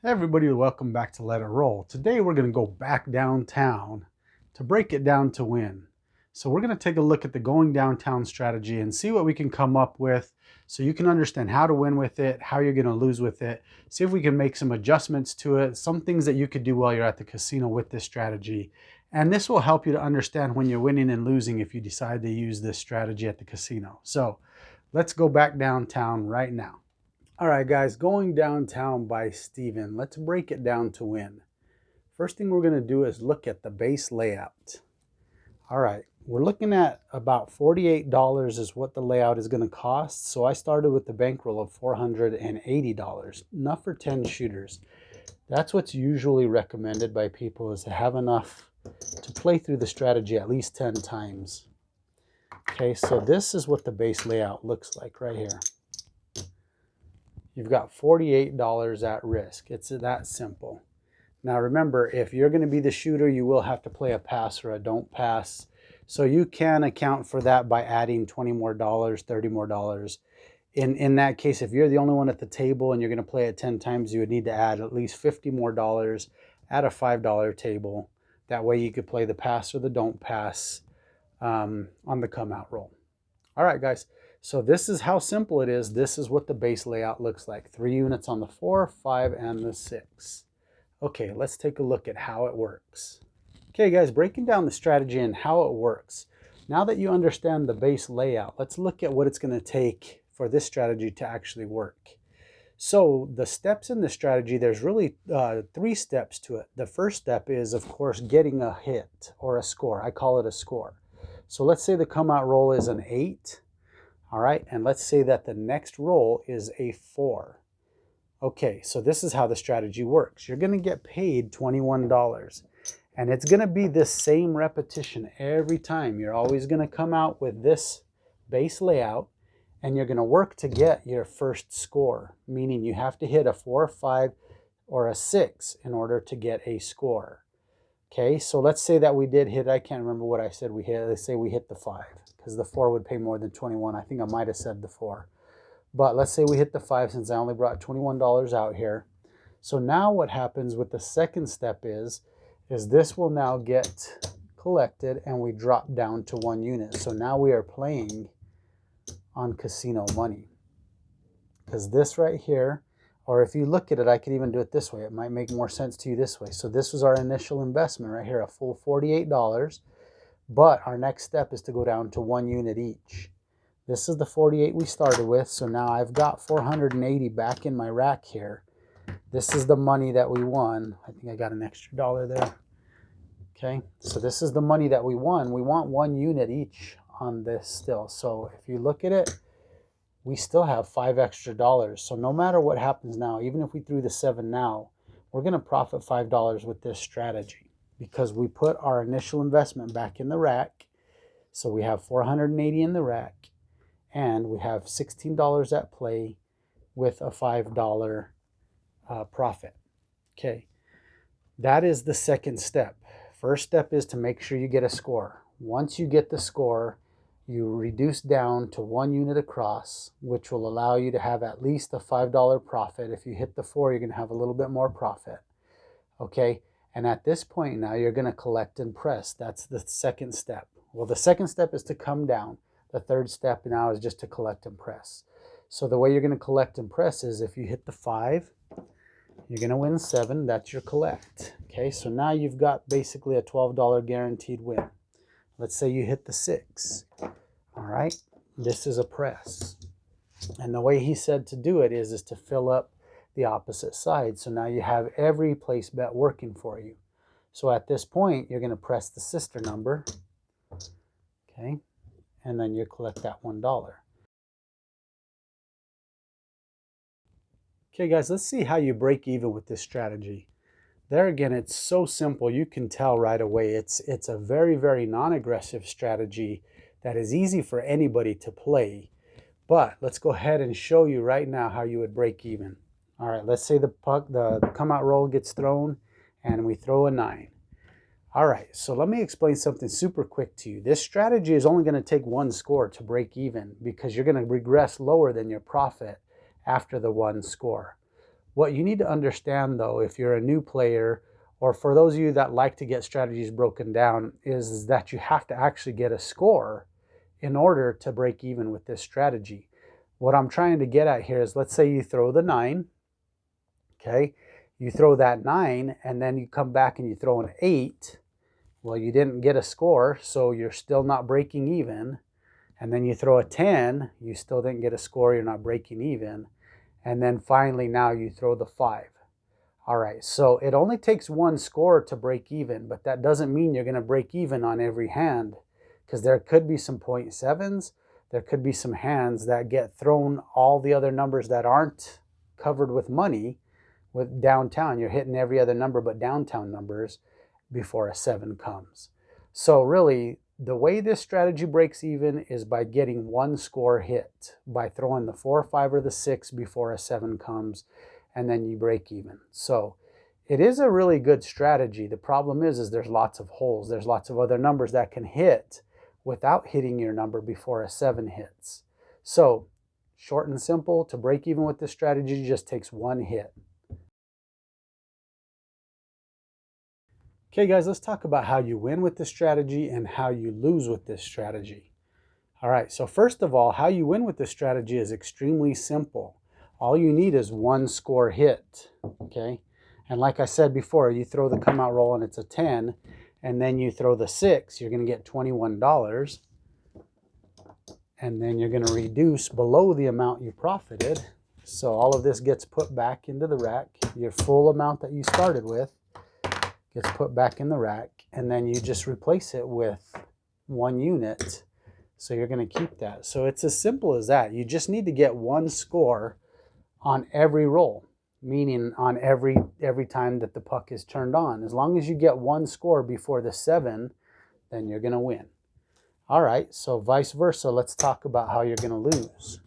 Hey everybody, welcome back to Let It Roll. Today we're going to go back downtown to break it down to win. So we're going to take a look at the going downtown strategy and see what we can come up with so you can understand how to win with it, how you're going to lose with it, see if we can make some adjustments to it, some things that you could do while you're at the casino with this strategy. And this will help you to understand when you're winning and losing if you decide to use this strategy at the casino. So let's go back downtown right now. All right, guys, going downtown by Steven. Let's break it down to win. First thing we're going to do is look at the base layout. All right, we're looking at about $48 is what the layout is going to cost. So I started with the bankroll of $480, enough for 10 shooters. That's what's usually recommended by people, is to have enough to play through the strategy at least 10 times. Okay, so this is what the base layout looks like right here. You've got $48 at risk. It's that simple. Now remember, if you're going to be the shooter, you will have to play a pass or a don't pass. So you can account for that by adding $20 more, $30 more. In that case, if you're the only one at the table and you're going to play it 10 times, you would need to add at least $50 more at a $5 table. That way you could play the pass or the don't pass on the come out roll. All right, guys. So this is how simple it is. This is what the base layout looks like. 3 units on the 4, 5, and the 6. Okay, let's take a look at how it works. Okay, guys, breaking down the strategy and how it works. Now that you understand the base layout, let's look at what it's going to take for this strategy to actually work. So the steps in the strategy, there's really 3 steps to it. The first step is, of course, getting a hit or a score. I call it a score. So let's say the come out roll is an 8. All right, and let's say that the next roll is a 4. Okay, so this is how the strategy works. You're going to get paid $21, and it's going to be this same repetition every time. You're always going to come out with this base layout, and you're going to work to get your first score, meaning you have to hit a 4, 5, or a 6 in order to get a score. Okay, so let's say that we did hit, I can't remember what I said we hit. Let's say we hit the 5, because the 4 would pay more than 21. I think I might have said the 4. But let's say we hit the 5 since I only brought $21 out here. So now what happens with the second step is this will now get collected and we drop down to 1 unit. So now we are playing on casino money. Because this right here, or if you look at it, I could even do it this way. It might make more sense to you this way. So this was our initial investment right here, a full $48. But our next step is to go down to 1 unit each. This is the 48 we started with. So now I've got 480 back in my rack here. This is the money that we won. I think I got an extra dollar there. Okay, so this is the money that we won. We want 1 unit each on this still. So if you look at it, we still have $5 extra. So no matter what happens now, even if we threw the 7 now, we're going to profit $5 with this strategy because we put our initial investment back in the rack. So we have 480 in the rack and we have $16 at play with a $5 profit. Okay, that is the second step. First step is to make sure you get a score. Once you get the score, you reduce down to 1 unit across, which will allow you to have at least a $5 profit. If you hit the 4, you're going to have a little bit more profit. Okay, and at this point now, you're going to collect and press. That's the second step. Well, the second step is to come down. The third step now is just to collect and press. So the way you're going to collect and press is if you hit the 5, you're going to win 7. That's your collect. Okay, so now you've got basically a $12 guaranteed win. Let's say you hit the 6. All right, this is a press. And the way he said to do it is to fill up the opposite side. So now you have every place bet working for you. So at this point, you're going to press the sister number. Okay, and then you collect that $1. Okay, guys, let's see how you break even with this strategy. There again, it's so simple. You can tell right away. It's a very, very non-aggressive strategy that is easy for anybody to play. But let's go ahead and show you right now how you would break even. All right, let's say the come out roll gets thrown and we throw a 9. All right, so let me explain something super quick to you. This strategy is only going to take 1 score to break even because you're going to regress lower than your profit after the 1 score. What you need to understand though, if you're a new player, or for those of you that like to get strategies broken down, is that you have to actually get a score in order to break even with this strategy. What I'm trying to get at here is, let's say you throw the 9, okay? You throw that 9 and then you come back and you throw an 8. Well, you didn't get a score, so you're still not breaking even. And then you throw a 10, you still didn't get a score, you're not breaking even. And then finally now you throw the 5. All right, so it only takes one score to break even, but that doesn't mean you're going to break even on every hand, because there could be some 0.7s, there could be some hands that get thrown all the other numbers that aren't covered with money. With downtown, you're hitting every other number but downtown numbers before a 7 comes. So really, the way this strategy breaks even is by getting one score hit, by throwing the 4, 5, or the 6 before a 7 comes, and then you break even. So it is a really good strategy. The problem is there's lots of holes. There's lots of other numbers that can hit without hitting your number before a 7 hits. So short and simple, to break even with this strategy just takes one hit. Okay guys, let's talk about how you win with this strategy and how you lose with this strategy. All right, so first of all, how you win with this strategy is extremely simple. All you need is one score hit, okay? And like I said before, you throw the come out roll and it's a 10, and then you throw the 6, you're gonna get $21, and then you're gonna reduce below the amount you profited. So all of this gets put back into the rack. Your full amount that you started with gets put back in the rack, and then you just replace it with 1 unit. So you're going to keep that. So it's as simple as that. You just need to get one score on every roll, meaning on every time that the puck is turned on. As long as you get one score before the 7, then you're going to win. All right, so vice versa, let's talk about how you're going to lose.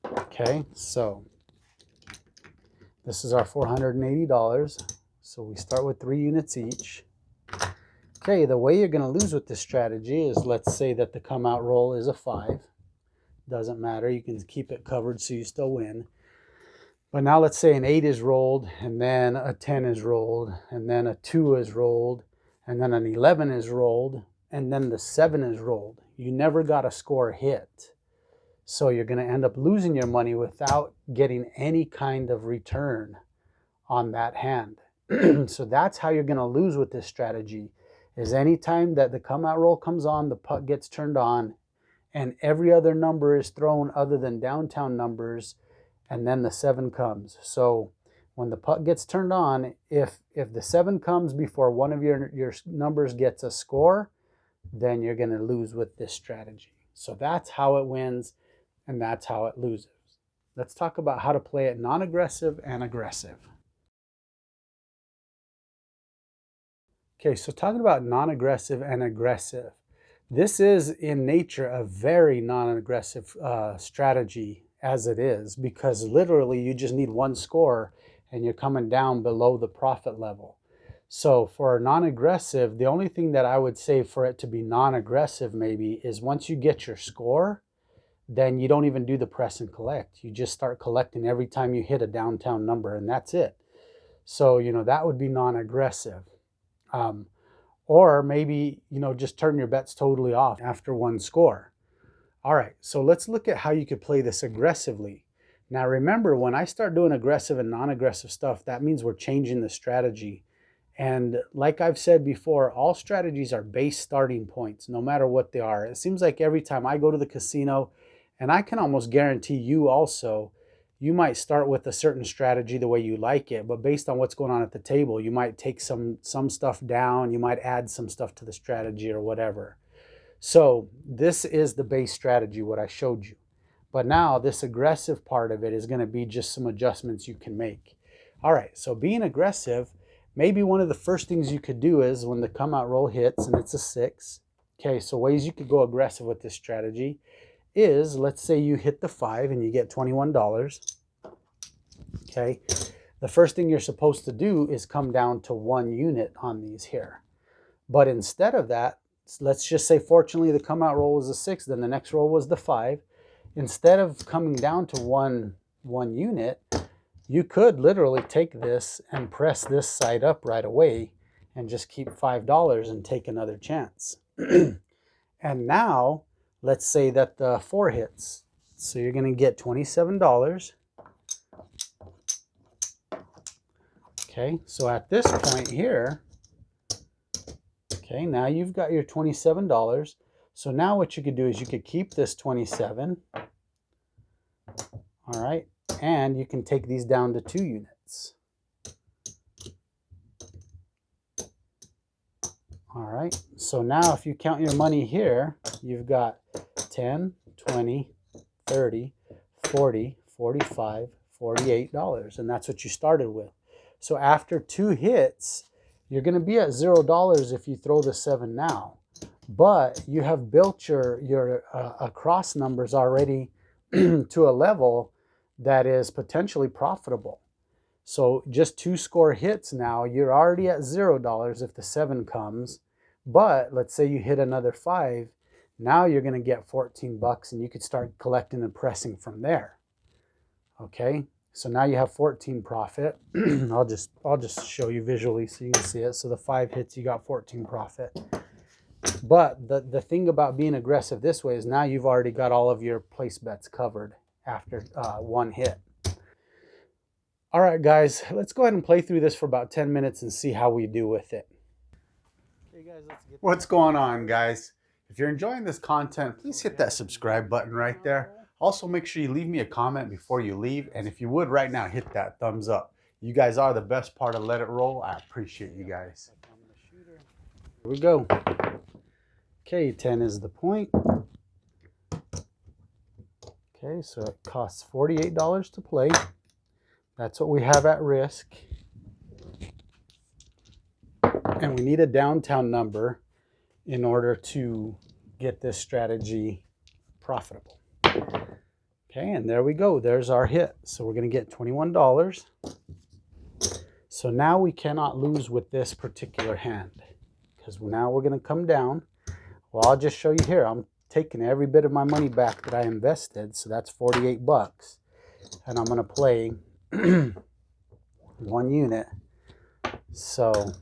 Okay, so this is our $480. So we start with 3 units each. Okay, the way you're going to lose with this strategy is, let's say that the come out roll is a 5. Doesn't matter, you can keep it covered so you still win. But now let's say an 8 is rolled, and then a 10 is rolled, and then a 2 is rolled, and then an 11 is rolled, and then the 7 is rolled. You never got a score hit. So you're going to end up losing your money without getting any kind of return on that hand. So that's how you're going to lose with this strategy, is anytime that the come out roll comes on, the puck gets turned on, and every other number is thrown other than downtown numbers, and then the 7 comes. So when the puck gets turned on, if the 7 comes before one of your numbers gets a score, then you're going to lose with this strategy. So that's how it wins, and that's how it loses. Let's talk about how to play it non-aggressive and aggressive. Okay, so talking about non-aggressive and aggressive. This is in nature a very non-aggressive strategy as it is, because literally you just need one score and you're coming down below the profit level. So for non-aggressive, the only thing that I would say for it to be non-aggressive maybe is once you get your score, then you don't even do the press and collect. You just start collecting every time you hit a downtown number, and that's it. So, you know, that would be non-aggressive. Or maybe, you know, just turn your bets totally off after one score. All right, so let's look at how you could play this aggressively. Now remember, when I start doing aggressive and non-aggressive stuff, that means we're changing the strategy. And like I've said before, all strategies are base starting points, no matter what they are. It seems like every time I go to the casino, and I can almost guarantee you also, you might start with a certain strategy the way you like it, but based on what's going on at the table, you might take some stuff down, you might add some stuff to the strategy or whatever. So this is the base strategy, what I showed you. But now this aggressive part of it is going to be just some adjustments you can make. All right, so being aggressive, maybe one of the first things you could do is when the come out roll hits and it's a 6. Okay, so ways you could go aggressive with this strategy is, let's say you hit the 5 and you get $21. Okay, the first thing you're supposed to do is come down to 1 unit on these here. But instead of that, let's just say fortunately the come out roll was a 6, then the next roll was the 5. Instead of coming down to one unit, you could literally take this and press this side up right away and just keep $5 and take another chance. And now let's say that the 4 hits. So you're going to get $27. Okay, so at this point here, okay, now you've got your $27. So now what you could do is you could keep this 27. All right, and you can take these down to 2 units. All right, so now if you count your money here, you've got 10, 20, 30, 40, 45, $48, and that's what you started with. So after 2 hits, you're going to be at $0 if you throw the 7 now, but you have built your across numbers already to a level that is potentially profitable. So just 2 score hits now, you're already at $0 if the 7 comes. But let's say you hit another 5, now you're going to get 14 bucks, and you could start collecting and pressing from there. Okay, so now you have 14 profit. I'll just show you visually so you can see it. So the 5 hits, you got 14 profit. But the thing about being aggressive this way is now you've already got all of your place bets covered after 1 hit. All right, guys, let's go ahead and play through this for about 10 minutes and see how we do with it. Okay, guys, let's get What's going on, guys? If you're enjoying this content, please hit that subscribe button right there. Also, make sure you leave me a comment before you leave. And if you would right now, hit that thumbs up. You guys are the best part of Let It Roll. I appreciate you guys. Here we go. Okay, 10 is the point. Okay, so it costs $48 to play. That's what we have at risk. And we need a downtown number in order to get this strategy profitable. Okay, and there we go. There's our hit. So we're going to get $21. So now we cannot lose with this particular hand, because now we're going to come down. Well, I'll just show you here. I'm taking every bit of my money back that I invested. So that's 48 bucks. And I'm going to play 1 unit. So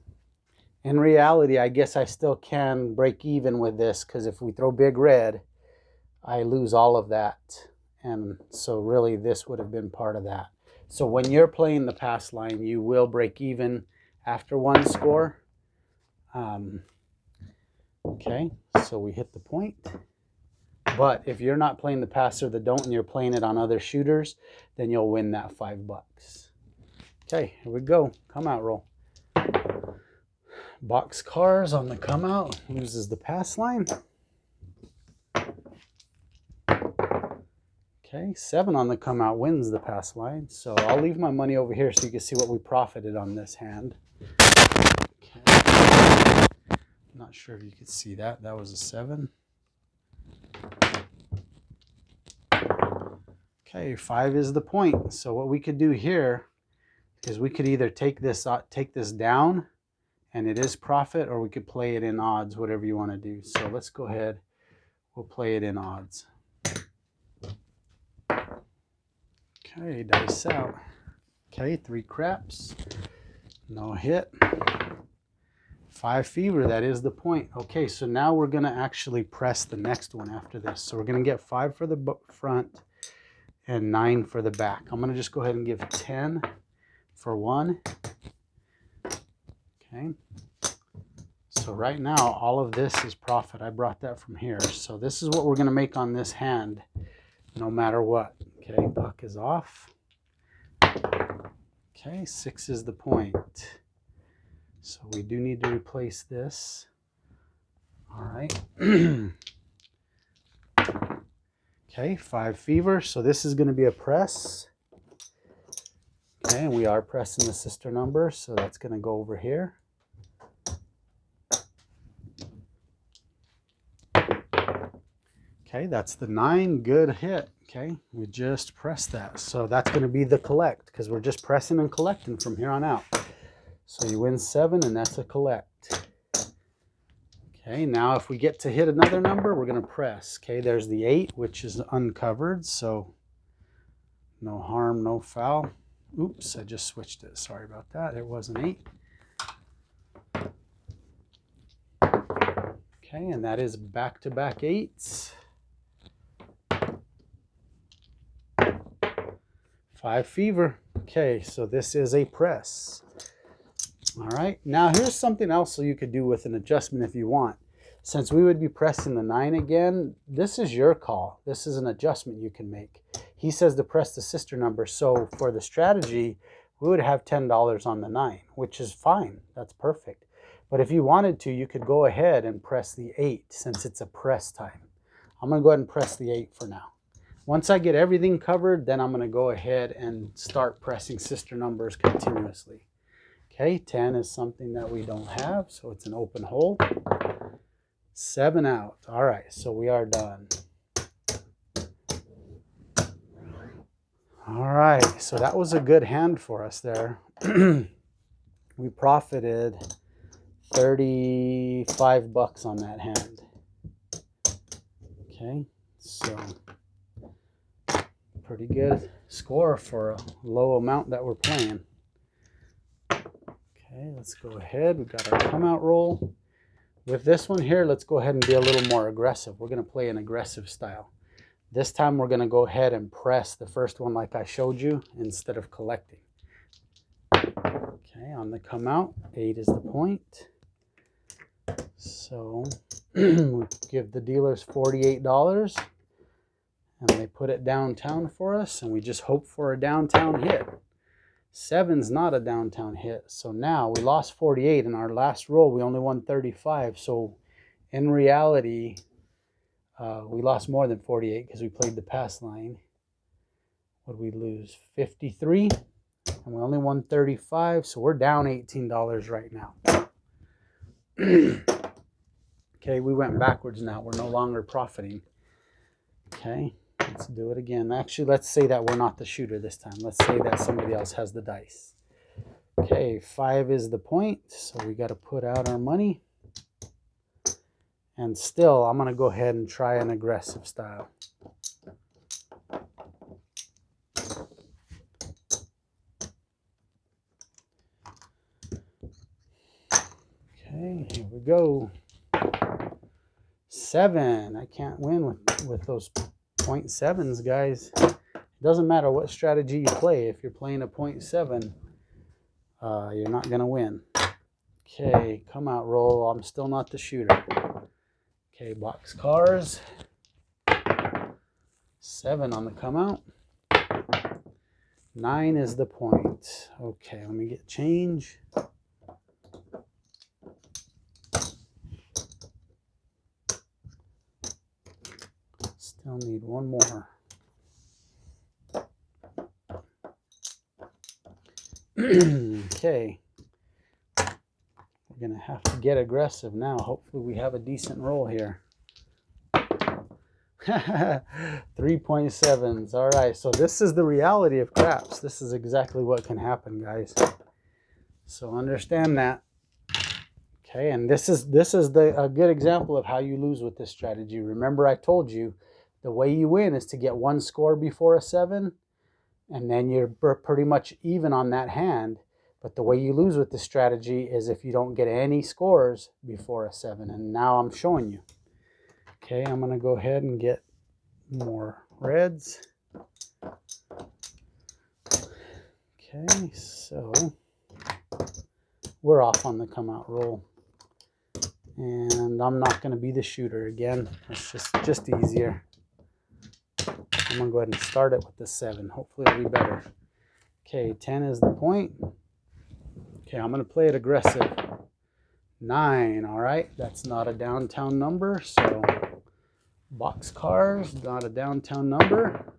in reality, I guess I still can break even with this, because if we throw big red, I lose all of that. And so really this would have been part of that. So when you're playing the pass line, you will break even after 1 score. Okay, so we hit the point. But if you're not playing the pass or the don't, and you're playing it on other shooters, then you'll win that 5 bucks. Okay, here we go. Come out roll. Box cars on the come out, loses the pass line. Okay, 7 on the come out wins the pass line. So I'll leave my money over here so you can see what we profited on this hand. Okay. Not sure if you could see that. That was a 7. Okay, 5 is the point. So what we could do here is we could either take this down, and it is profit, or we could play it in odds, whatever you want to do. So let's go ahead. We'll play it in odds. Okay, dice out. Okay, 3 craps. No hit. 5 fever, that is the point. Okay, so now we're going to actually press the next one after this. So we're going to get 5 for the front and 9 for the back. I'm going to just go ahead and give 10 for 1. Okay. So right now, all of this is profit. I brought that from here. So this is what we're going to make on this hand, no matter what. Okay, buck is off. Okay, 6 is the point. So we do need to replace this. All right. Okay, 5 fever. So this is going to be a press. Okay, and we are pressing the sister number, so that's going to go over here. Okay, that's the 9. Good hit. Okay, we just pressed that. So that's going to be the collect, because we're just pressing and collecting from here on out. So you win 7, and that's a collect. Okay, now if we get to hit another number, we're going to press. Okay, there's the 8, which is uncovered, so no harm, no foul. Oops, I just switched it. Sorry about that. It was an 8. Okay, and that is back-to-back 8s. 5 fever. Okay, so this is a press. All right, now here's something else so you could do with an adjustment if you want. Since we would be pressing the 9 again, this is your call. This is an adjustment you can make. He says to press the sister number, so for the strategy, we would have $10 on the 9, which is fine. That's perfect. But if you wanted to, you could go ahead and press the 8 since it's a press time. I'm going to go ahead and press the 8 for now. Once I get everything covered, then I'm going to go ahead and start pressing sister numbers continuously. Okay, 10 is something that we don't have, so it's an open hole. 7 out. All right, so we are done. All right, so that was a good hand for us there. We profited 35 bucks on that hand. Okay, so pretty good score for a low amount that we're playing. Okay, let's go ahead. We've got our come out roll. With this one here, let's go ahead and be a little more aggressive. We're going to play an aggressive style. This time we're going to go ahead and press the first one like I showed you instead of collecting. Okay, on the come out, 8 is the point. So we give the dealers $48 and they put it downtown for us, and we just hope for a downtown hit. 7's not a downtown hit, so now we lost 48. In our last roll we only won 35, so in reality we lost more than 48 because we played the pass line. What did we lose? 53, and we only won 35, so we're down $18 right now. Okay, we went backwards now. We're no longer profiting. Okay, let's do it again. Actually, let's say that we're not the shooter this time. Let's say that somebody else has the dice. Okay, 5 is the point, so we got to put out our money. And still, I'm going to go ahead and try an aggressive style. Okay, here we go. 7. I can't win with those 0.7s, guys. It doesn't matter what strategy you play. If you're playing a 0.7, you're not going to win. Okay, come out roll. I'm still not the shooter. Okay, box cars. 7 on the come out. 9 is the point. Okay, let me get change. Still need one more. Okay. We're going to have to get aggressive now. Hopefully we have a decent roll here. 3.7s. All right, so this is the reality of craps. This is exactly what can happen, guys. So understand that. Okay, and this is a good example of how you lose with this strategy. Remember, I told you the way you win is to get one score before a 7, and then you're pretty much even on that hand. But the way you lose with this strategy is if you don't get any scores before a 7. And now I'm showing you. Okay, I'm going to go ahead and get more reds. Okay, so we're off on the come out roll. And I'm not going to be the shooter again. It's just easier. I'm going to go ahead and start it with the 7. Hopefully it'll be better. Okay, 10 is the point. Okay, I'm going to play it aggressive. 9, all right. That's not a downtown number, so box cars, not a downtown number.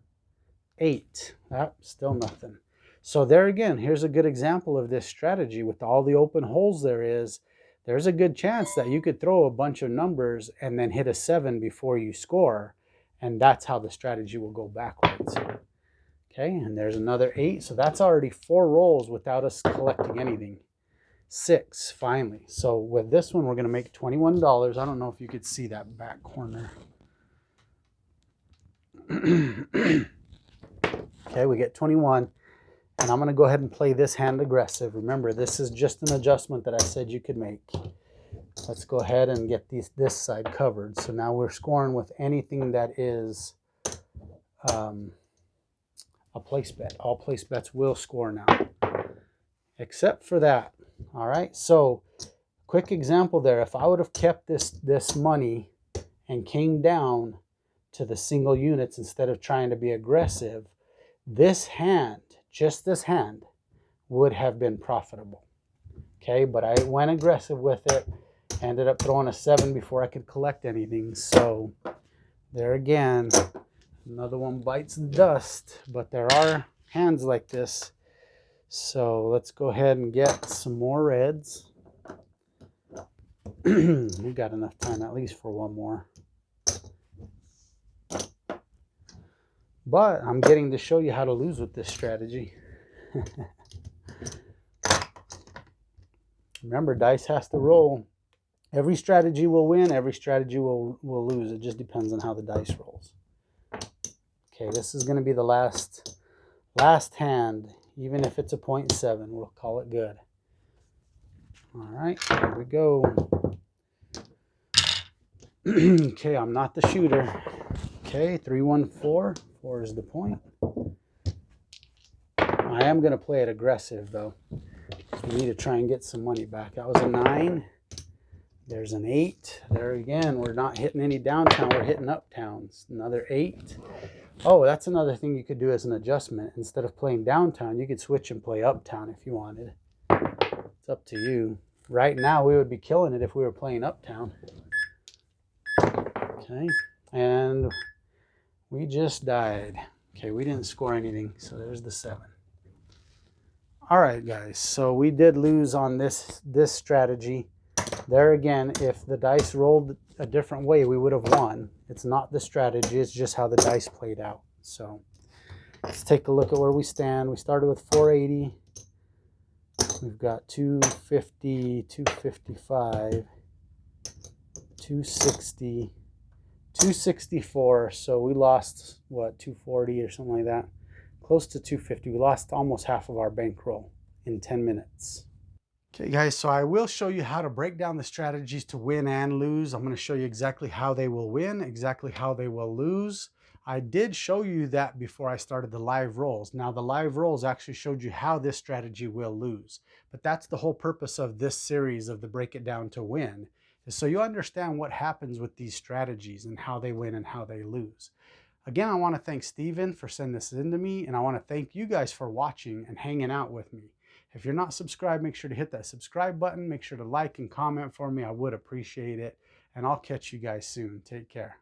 8, still nothing. So there again, here's a good example of this strategy. With all the open holes there's a good chance that you could throw a bunch of numbers and then hit a 7 before you score. And that's how the strategy will go backwards. Okay, and there's another 8. So that's already 4 rolls without us collecting anything. 6, finally. So with this one, we're going to make $21. I don't know if you could see that back corner. Okay, we get 21. And I'm going to go ahead and play this hand aggressive. Remember, this is just an adjustment that I said you could make. Let's go ahead and get this side covered. So now we're scoring with anything that is a place bet. All place bets will score now, except for that. All right, so quick example there. If I would have kept this money and came down to the single units instead of trying to be aggressive, this hand, just this hand, would have been profitable. Okay, but I went aggressive with it, ended up throwing a 7 before I could collect anything. So there again, another one bites the dust, but there are hands like this. So let's go ahead and get some more reds. We got enough time at least for one more. But I'm getting to show you how to lose with this strategy. Remember, dice has to roll. Every strategy will win, every strategy will lose. It just depends on how the dice rolls. Okay, this is going to be the last hand. Even if it's a 0.7, we'll call it good. All right, here we go. Okay, I'm not the shooter. Okay, 3-1-4. 4 is the point. I am going to play it aggressive, though. We need to try and get some money back. That was a 9. There's an 8. There again, we're not hitting any downtown. We're hitting uptowns. Another 8. Oh, that's another thing you could do as an adjustment. Instead of playing downtown, you could switch and play uptown if you wanted. It's up to you. Right now, we would be killing it if we were playing uptown. Okay, and we just died. Okay, we didn't score anything, so there's the 7. All right, guys, so we did lose on this strategy. There again, if the dice rolled a different way, we would have won. It's not the strategy, it's just how the dice played out. So let's take a look at where we stand. We started with 480. We've got 250, 255, 260, 264. So we lost, what, 240 or something like that? Close to 250. We lost almost half of our bankroll in 10 minutes. Okay guys, so I will show you how to break down the strategies to win and lose. I'm going to show you exactly how they will win, exactly how they will lose. I did show you that before I started the live rolls. Now the live rolls actually showed you how this strategy will lose. But that's the whole purpose of this series of the Break It Down to Win, is so you understand what happens with these strategies and how they win and how they lose. Again, I want to thank Steven for sending this in to me, and I want to thank you guys for watching and hanging out with me. If you're not subscribed, make sure to hit that subscribe button. Make sure to like and comment for me. I would appreciate it. And I'll catch you guys soon. Take care.